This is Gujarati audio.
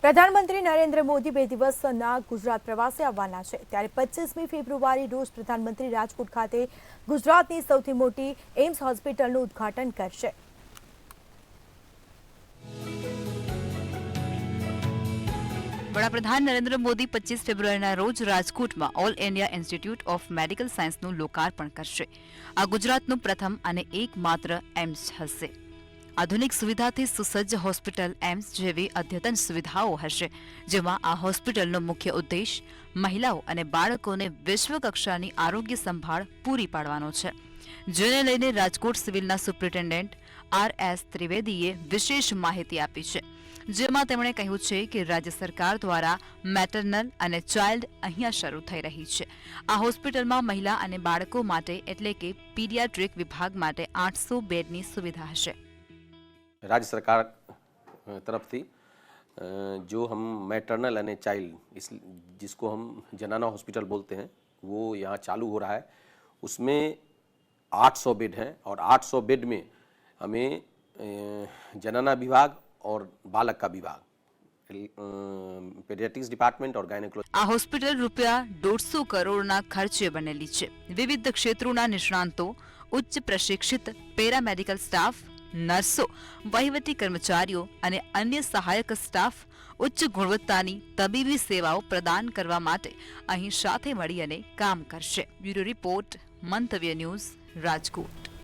પ્રધાનમંત્રી નરેન્દ્ર મોદી 2 દિવસના ગુજરાત પ્રવાસે આવવાના છે ત્યારે 25મી ફેબ્રુઆરી રોજ પ્રધાનમંત્રી રાજકોટ ખાતે ગુજરાતની સૌથી મોટી એમ્સ હોસ્પિટલનું ઉદ્ઘાટન કરશે। વડાપ્રધાન નરેન્દ્ર મોદી 25 ફેબ્રુઆરીના રોજ રાજકોટમાં All India Institute of Medical સાયન્સનું લોકાર્પણ કરશે। આ ગુજરાતનું પ્રથમ અને એકમાત્ર એમ્સ હશે। આધુનિક સુવિધાથી સુસજ્જ હોસ્પિટલ એમ્સ જેવી અદ્યતન સુવિધાઓ હશે, જેમાં આ હોસ્પિટલનો મુખ્ય ઉદ્દેશ મહિલાઓ અને બાળકોને વિશ્વ કક્ષાની આરોગ્ય સંભાળ પૂરી પાડવાનો છે, જેને લઈને રાજકોટ સિવિલના સુપ્રિન્ટેન્ડન્ટ RS ત્રિવેદીએ વિશેષ માહિતી આપી છે, જેમાં તેમણે કહ્યું છે કે રાજ્ય સરકાર દ્વારા મેટર્નલ અને ચાઇલ્ડ અહીંયા શરૂ થઈ રહી છે। આ હોસ્પિટલમાં મહિલા અને બાળકો માટે એટલે કે પીડિયાટ્રિક વિભાગ માટે 800 બેડની સુવિધા હશે। राज्य सरकार तरफ थी जो हम मैटरनल एंड चाइल्ड जिसको हम जनाना हॉस्पिटल बोलते हैं वो यहाँ चालू हो रहा है। उसमें 800 बेड हैं और 800 बेड में हमें जनाना विभाग और बालक का विभाग, पेडियाट्रिक्स डिपार्टमेंट और गायनेकोलॉजी। આ હોસ્પિટલ રૂપિયા 150 કરોડના ખર્ચે બનેલી છે। વિવિધ ક્ષેત્રોના નિષ્ણાંતો, ઉચ્ચ પ્રશિક્ષિત પેરામેડિકલ સ્ટાફ, નર્સો, વહીવટી કર્મચારીઓ અને અન્ય સહાયક સ્ટાફ ઉચ્ચ ગુણવત્તાની તબીબી સેવાઓ પ્રદાન કરવા માટે અહીં સાથે મળી અને કામ કરશે। બ્યુરો રિપોર્ટ, મંતવ્ય ન્યૂઝ, રાજકોટ।